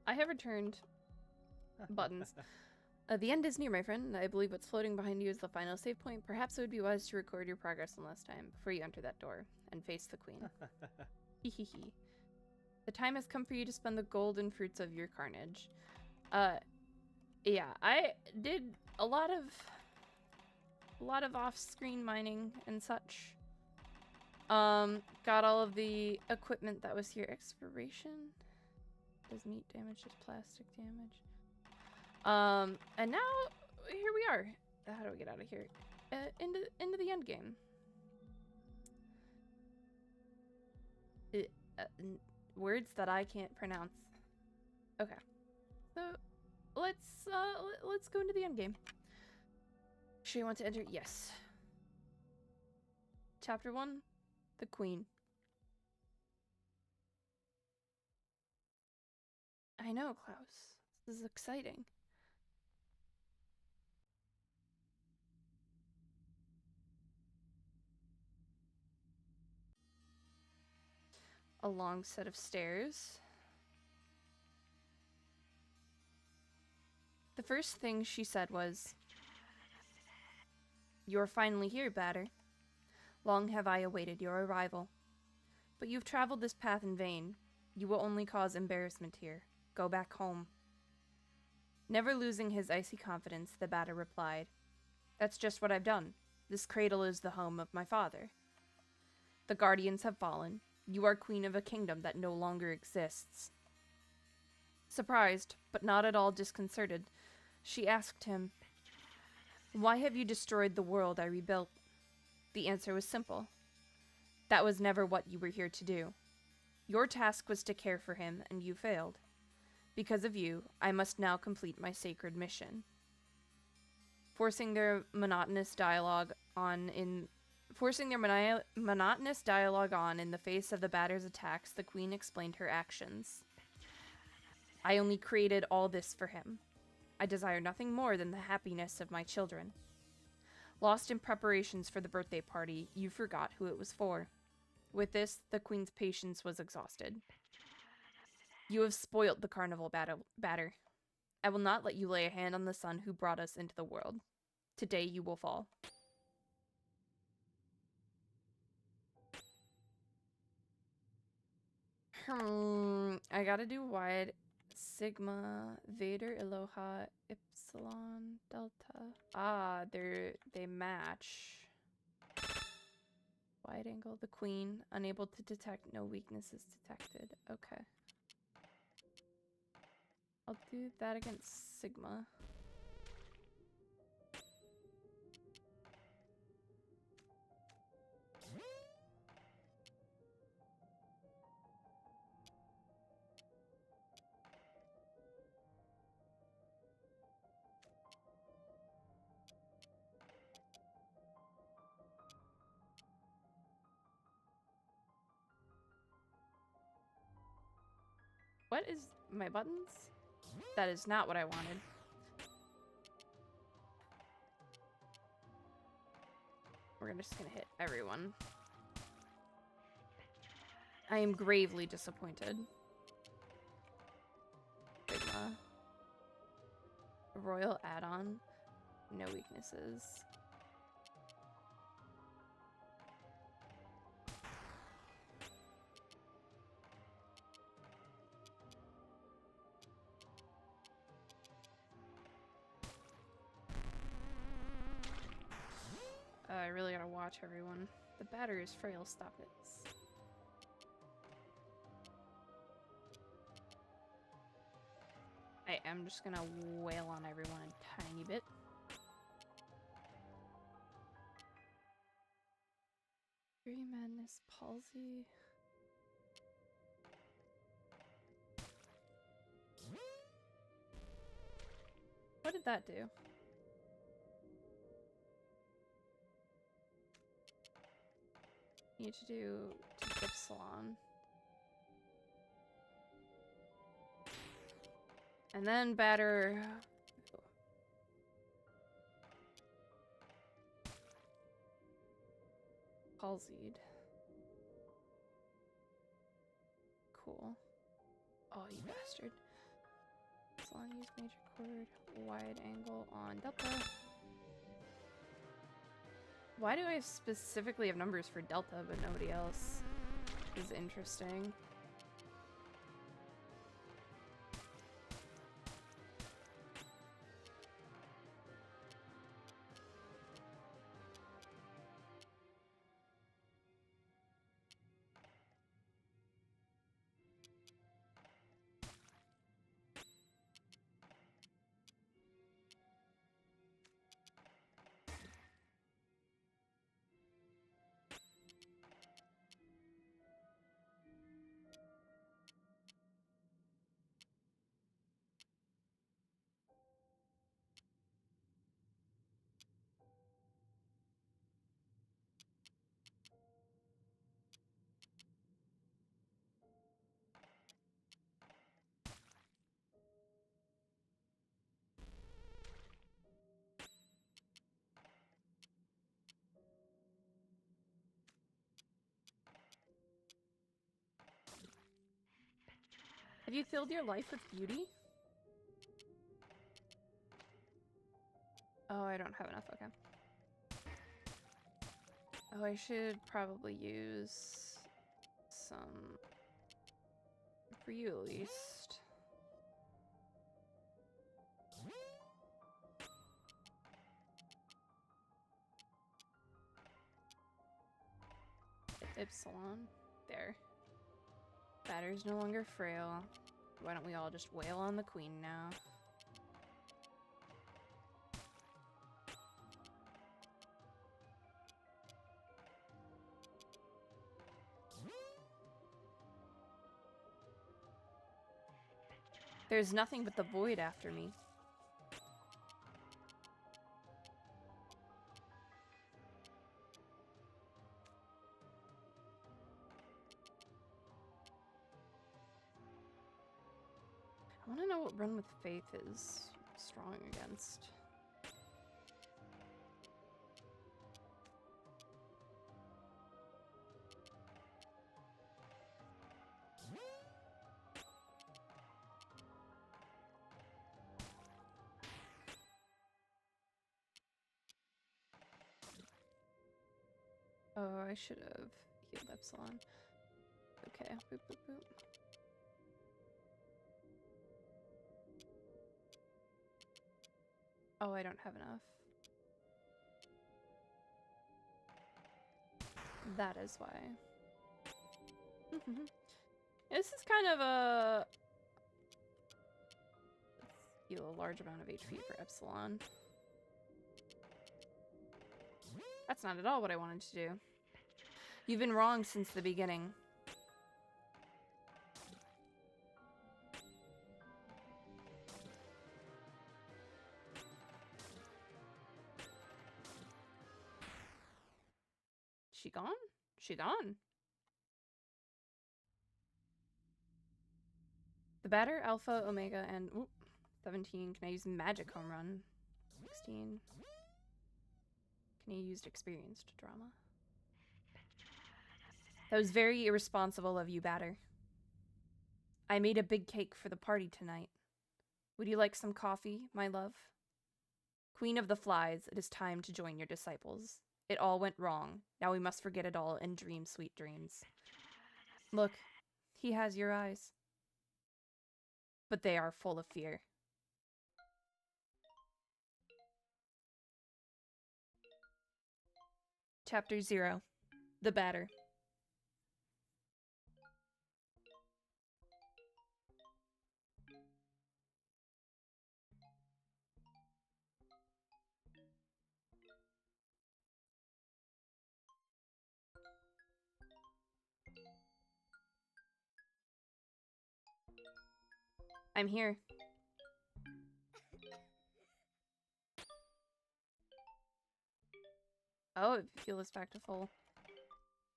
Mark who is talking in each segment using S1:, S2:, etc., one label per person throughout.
S1: I have returned. Buttons. The end is near, my friend. I believe what's floating behind you is the final save point. Perhaps it would be wise to record your progress one last time before you enter that door and face the queen. Hehehe. The time has come for you to spend the golden fruits of your carnage. Yeah, I did a lot of off-screen mining and such. Got all of the equipment that was here. Expiration? Does meat damage, just plastic damage? And now here we are. How do we get out of here? Into the end game. Words that I can't pronounce. Okay, so let's go into the end game. Sure you want to enter? Yes. Chapter 1, the Queen. I know, Klaus. This is exciting. A long set of stairs. The first thing she said was, "You're finally here, Batter. Long have I awaited your arrival. But you've traveled this path in vain. You will only cause embarrassment here. Go back home." Never losing his icy confidence, the Batter replied, "That's just what I've done. This cradle is the home of my father. The guardians have fallen. You are queen of a kingdom that no longer exists." Surprised, but not at all disconcerted, she asked him, "Why have you destroyed the world I rebuilt?" The answer was simple. That was never what you were here to do. Your task was to care for him, and you failed. Because of you, I must now complete my sacred mission. Forcing their monotonous dialogue on in the face of the Batter's attacks, the Queen explained her actions. "I only created all this for him. I desire nothing more than the happiness of my children. Lost in preparations for the birthday party, you forgot who it was for." With this, the Queen's patience was exhausted. "You have spoilt the carnival, Batter. I will not let you lay a hand on the son who brought us into the world. Today you will fall." I gotta do wide sigma Vader Aloha Epsilon Delta. Ah, they match. Wide angle, the Queen, unable to detect, no weaknesses detected. Okay. I'll do that against Sigma. What is my buttons? That is not what I wanted. We're just gonna hit everyone. I am gravely disappointed. Sigma. Royal add-on. No weaknesses. I really gotta watch everyone. The Batter is frail, stop it. I am just gonna wail on everyone a tiny bit. Fury Madness, Palsy. What did that do? Need to do Epsilon. And then Batter. Palsied. Cool. Oh, you bastard. on. Use major chord. Wide angle on delta. Why do I specifically have numbers for delta but nobody else? Is interesting. Have you filled your life with beauty? Oh, I don't have enough, okay. Oh, I should probably use some for you at least. Epsilon. There. Batter's no longer frail. Why don't we all just wail on the queen now? There's nothing but the void after me. I want to know what Run with Faith is strong against. Oh, I should have healed Epsilon. Okay, boop, boop, boop. Oh, I don't have enough. That is why. This is kind of a... Let's heal a large amount of HP for Epsilon. That's not at all what I wanted to do. You've been wrong since the beginning. She gone? She gone. The batter, Alpha, Omega, and... Ooh, 17. Can I use Magic Home Run? 16. Can I use Experienced Drama? That was very irresponsible of you, batter. I made a big cake for the party tonight. Would you like some coffee, my love? Queen of the Flies, it is time to join your disciples. It all went wrong. Now we must forget it all and dream sweet dreams. Look, he has your eyes. But they are full of fear. Chapter 0. The Batter. I'm here. Oh, fuel is back to full.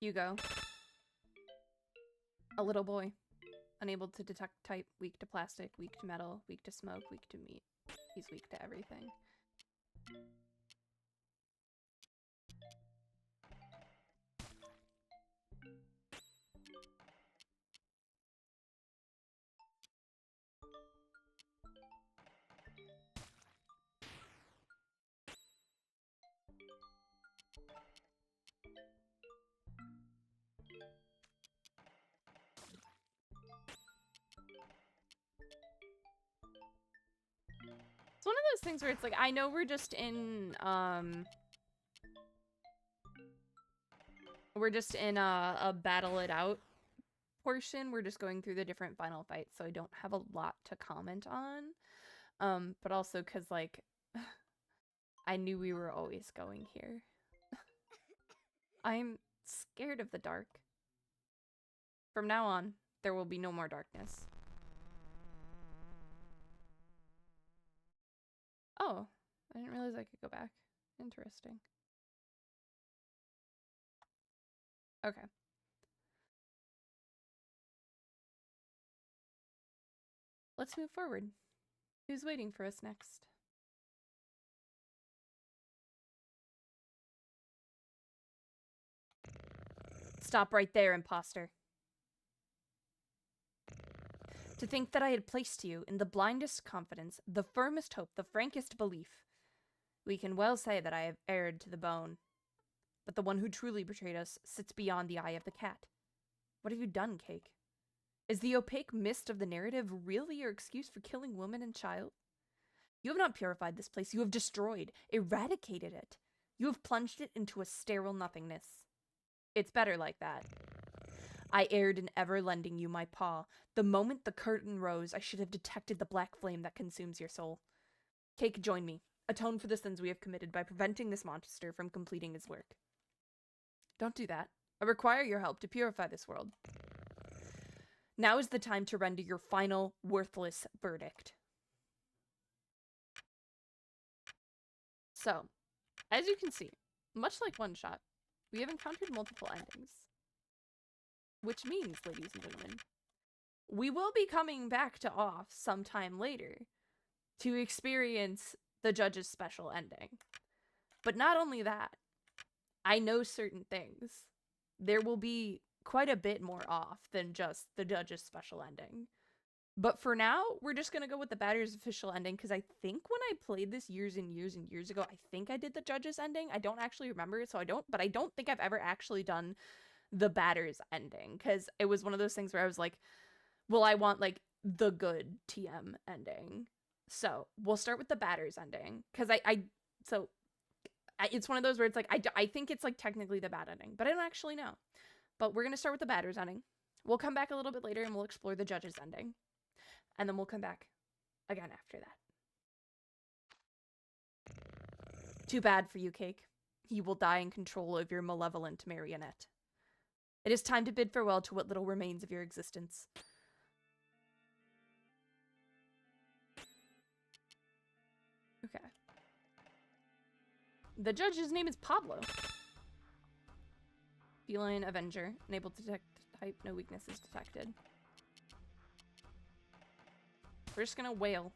S1: Hugo. A little boy. Unable to detect type, weak to plastic, weak to metal, weak to smoke, weak to meat. He's weak to everything. It's one of those things where it's like, I know we're just in, a battle it out portion. We're just going through the different final fights, so I don't have a lot to comment on. But also because, like, I knew we were always going here. I'm scared of the dark. From now on, there will be no more darkness. Oh, I didn't realize I could go back. Interesting. Okay. Let's move forward. Who's waiting for us next? Stop right there, imposter. To think that I had placed you in the blindest confidence, the firmest hope, the frankest belief. We can well say that I have erred to the bone. But the one who truly betrayed us sits beyond the eye of the cat. What have you done, Cake? Is the opaque mist of the narrative really your excuse for killing woman and child? You have not purified this place. You have destroyed, eradicated it. You have plunged it into a sterile nothingness. It's better like that. I erred in ever lending you my paw. The moment the curtain rose, I should have detected the black flame that consumes your soul. Cake, join me. Atone for the sins we have committed by preventing this monster from completing his work. Don't do that. I require your help to purify this world. Now is the time to render your final, worthless verdict. So, as you can see, much like One Shot, we have encountered multiple endings. Which means, ladies and gentlemen, we will be coming back to Off sometime later to experience the judge's special ending. But not only that, I know certain things. There will be quite a bit more Off than just the judge's special ending. But for now, we're just going to go with the batter's official ending, because I think when I played this years and years and years ago, I think I did the judge's ending. I don't actually remember it, but I don't think I've ever actually done the batter's ending, because it was one of those things where I was like, well, I want, like, the good TM ending. So, we'll start with the batter's ending, because it's one of those where it's like, I think it's, like, technically the bad ending, but I don't actually know. But we're going to start with the batter's ending. We'll come back a little bit later and we'll explore the judge's ending. And then we'll come back again after that. Too bad for you, Cake. You will die in control of your malevolent marionette. It is time to bid farewell to what little remains of your existence. Okay. The judge's name is Pablo. Feline Avenger. Unable to detect type. No weaknesses detected. We're just gonna wail.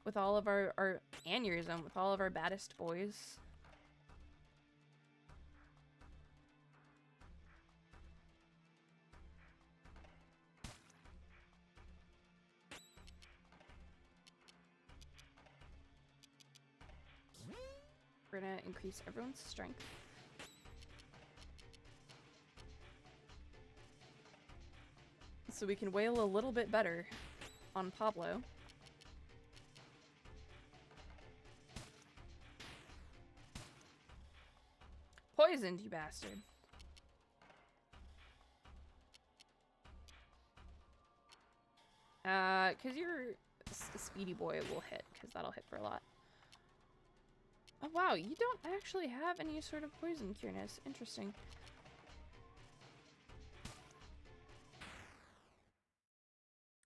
S1: With all of our aneurysm. With all of our baddest boys. We're gonna increase everyone's strength. So we can wail a little bit better on Pablo. Poisoned, you bastard. Cause you're a speedy boy, will hit, cause that'll hit for a lot. Oh wow, you don't actually have any sort of poison cureness. Interesting.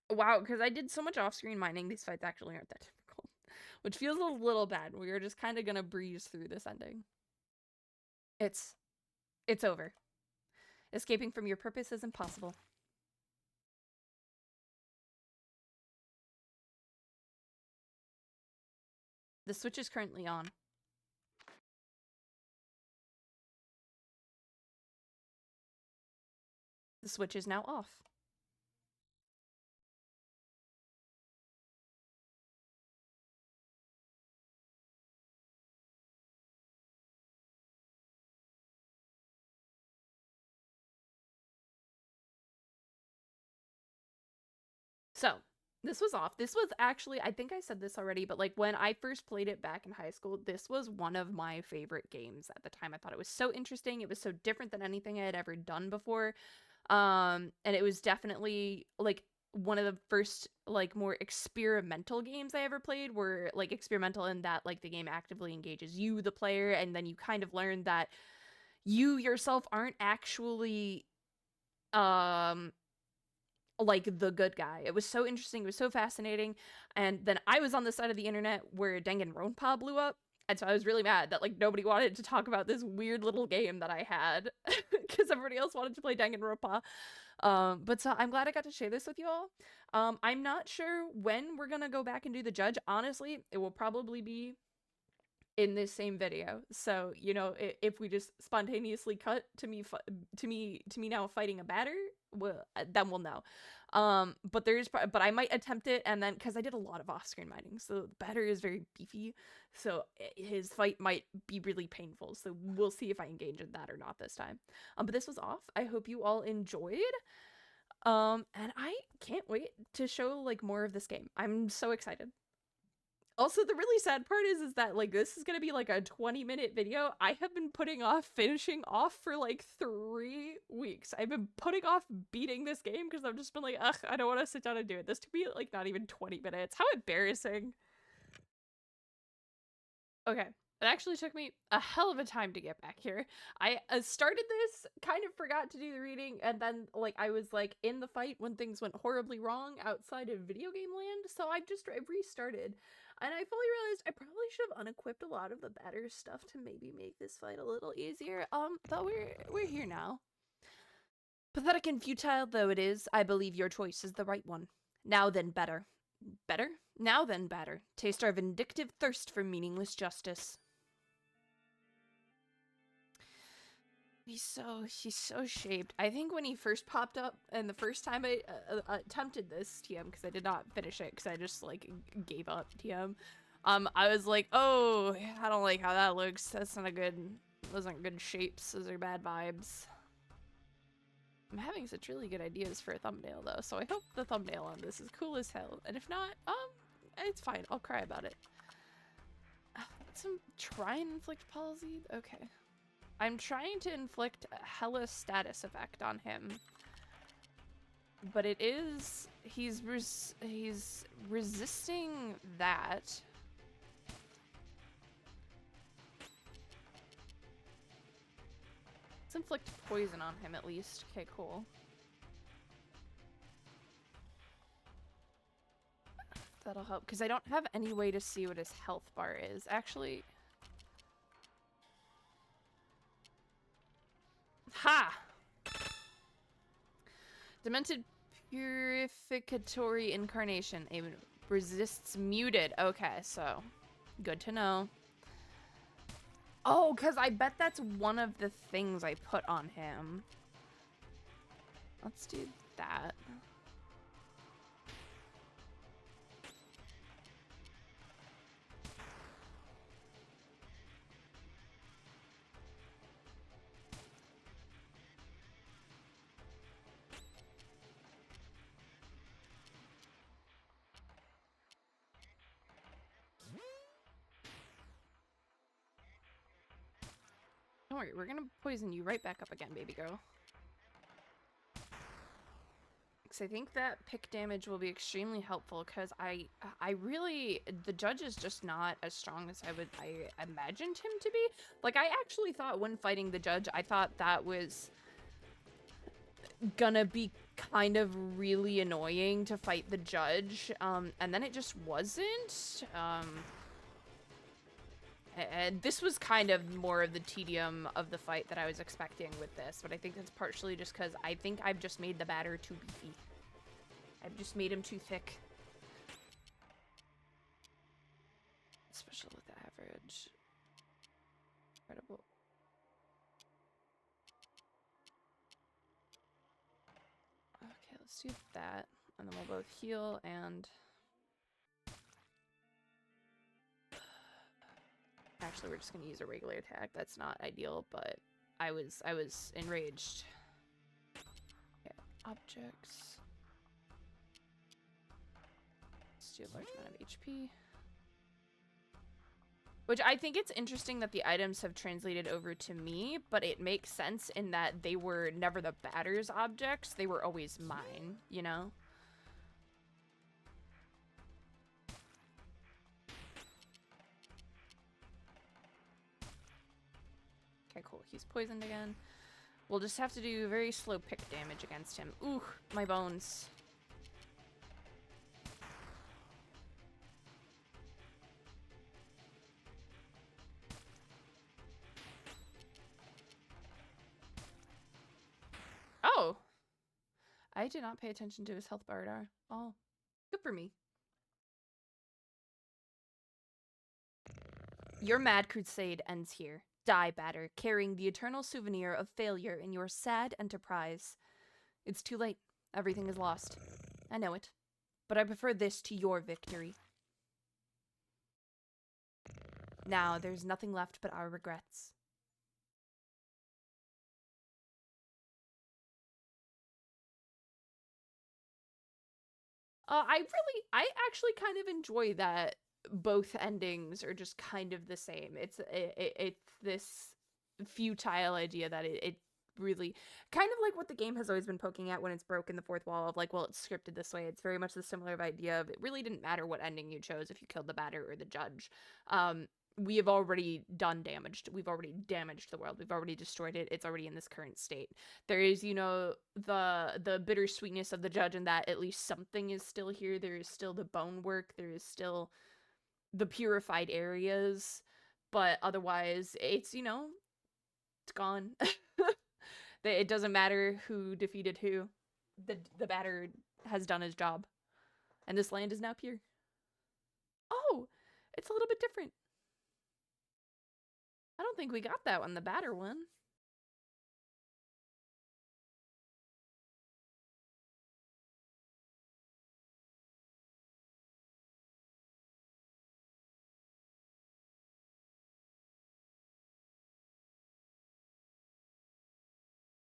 S1: Wow, because I did so much off-screen mining, these fights actually aren't that difficult. Which feels a little bad. We are just kind of gonna breeze through this ending. It's over. Escaping from your purpose is impossible. The switch is currently on. The switch is now off. So, This was off. This was actually, I think I said this already, but like when I first played it back in high school, this was one of my favorite games at the time. I thought it was so interesting. It was so different than anything I had ever done before. And it was definitely like one of the first like more experimental games I ever played, were like experimental in that like the game actively engages you, the player, and then you kind of learn that you yourself aren't actually um like the good guy. It was so interesting, it was so fascinating. And then I was on the side of the internet where Danganronpa blew up. And so I was really mad that like nobody wanted to talk about this weird little game that I had because everybody else wanted to play Danganronpa. But so I'm glad I got to share this with you all. I'm not sure when we're gonna go back and do the judge. Honestly, it will probably be in this same video. So, you know, if we just spontaneously cut to me now fighting a batter, well, then we'll know. But I might attempt it, and then because I did a lot of off-screen mining, so the batter is very beefy, so his fight might be really painful. So we'll see if I engage in that or not this time. But this was off. I hope you all enjoyed. And I can't wait to show like more of this game. I'm so excited. Also, the really sad part is that like this is gonna be like a 20-minute video. I have been putting off finishing off for like 3 weeks. I've been putting off beating this game because I've just been like, ugh, I don't want to sit down and do it. This took me like not even 20 minutes. How embarrassing. Okay. It actually took me a hell of a time to get back here. I started this, kind of forgot to do the reading, and then like I was like in the fight when things went horribly wrong outside of video game land, so I restarted. And I fully realized I probably should have unequipped a lot of the better stuff to maybe make this fight a little easier. But we're here now. Pathetic and futile though it is, I believe your choice is the right one. Now then, better. Better? Now then, batter. Taste our vindictive thirst for meaningless justice. He's so shaped. I think when he first popped up, and the first time I attempted this TM, because I did not finish it, because I just like gave up TM. I was like, oh, I don't like how that looks. That's not a good. Those aren't good shapes. Those are bad vibes. I'm having such really good ideas for a thumbnail though, so I hope the thumbnail on this is cool as hell. And if not, it's fine. I'll cry about it. Try and inflict palsy. Okay. I'm trying to inflict a hella status effect on him. But it is... He's resisting that. Let's inflict poison on him at least. Okay, cool. That'll help, because I don't have any way to see what his health bar is. Actually... Ha! Demented Purificatory Incarnation. It resists muted. Okay, so good to know. Oh, because I bet that's one of the things I put on him. Let's do that. Don't worry, we're gonna poison you right back up again, baby girl. Because I think that pick damage will be extremely helpful, because I really, the judge is just not as strong as I imagined him to be. Like, I actually thought when fighting the judge, I thought that was gonna be kind of really annoying to fight the judge, and then it just wasn't. And this was kind of more of the tedium of the fight that I was expecting with this, but I think that's partially just because I think I've just made the batter too beefy. I've just made him too thick. Especially with the average. Incredible. Okay, let's do that, and then we'll both heal and... Actually, we're just gonna use a regular attack. That's not ideal, but I was enraged. Okay, objects. you have a large amount of HP. Which I think it's interesting that the items have translated over to me, but it makes sense in that they were never the batter's objects. They were always mine, you know? Okay, cool. He's poisoned again. We'll just have to do very slow pick damage against him. Ooh, my bones. Oh! I did not pay attention to his health bar at all. Good for me. Your mad crusade ends here. Die, batter, carrying the eternal souvenir of failure in your sad enterprise. It's too late. Everything is lost. I know it. But I prefer this to your victory. Now, there's nothing left but our regrets. I actually kind of enjoy that both endings are just kind of the same. It's this futile idea that it really kind of like what the game has always been poking at when it's broken the fourth wall of like, well, it's scripted this way. It's very much the similar idea of it really didn't matter what ending you chose if you killed the batter or the judge. We have already done damaged. We've already damaged the world. We've already destroyed it. It's already in this current state. There is, you know, the bittersweetness of the judge in that at least something is still here. There is still the bone work. There is still the purified areas. But otherwise, it's, you know, it's gone. It doesn't matter who defeated who. The batter has done his job. And this land is now pure. Oh, it's a little bit different. I don't think we got that one, the batter one.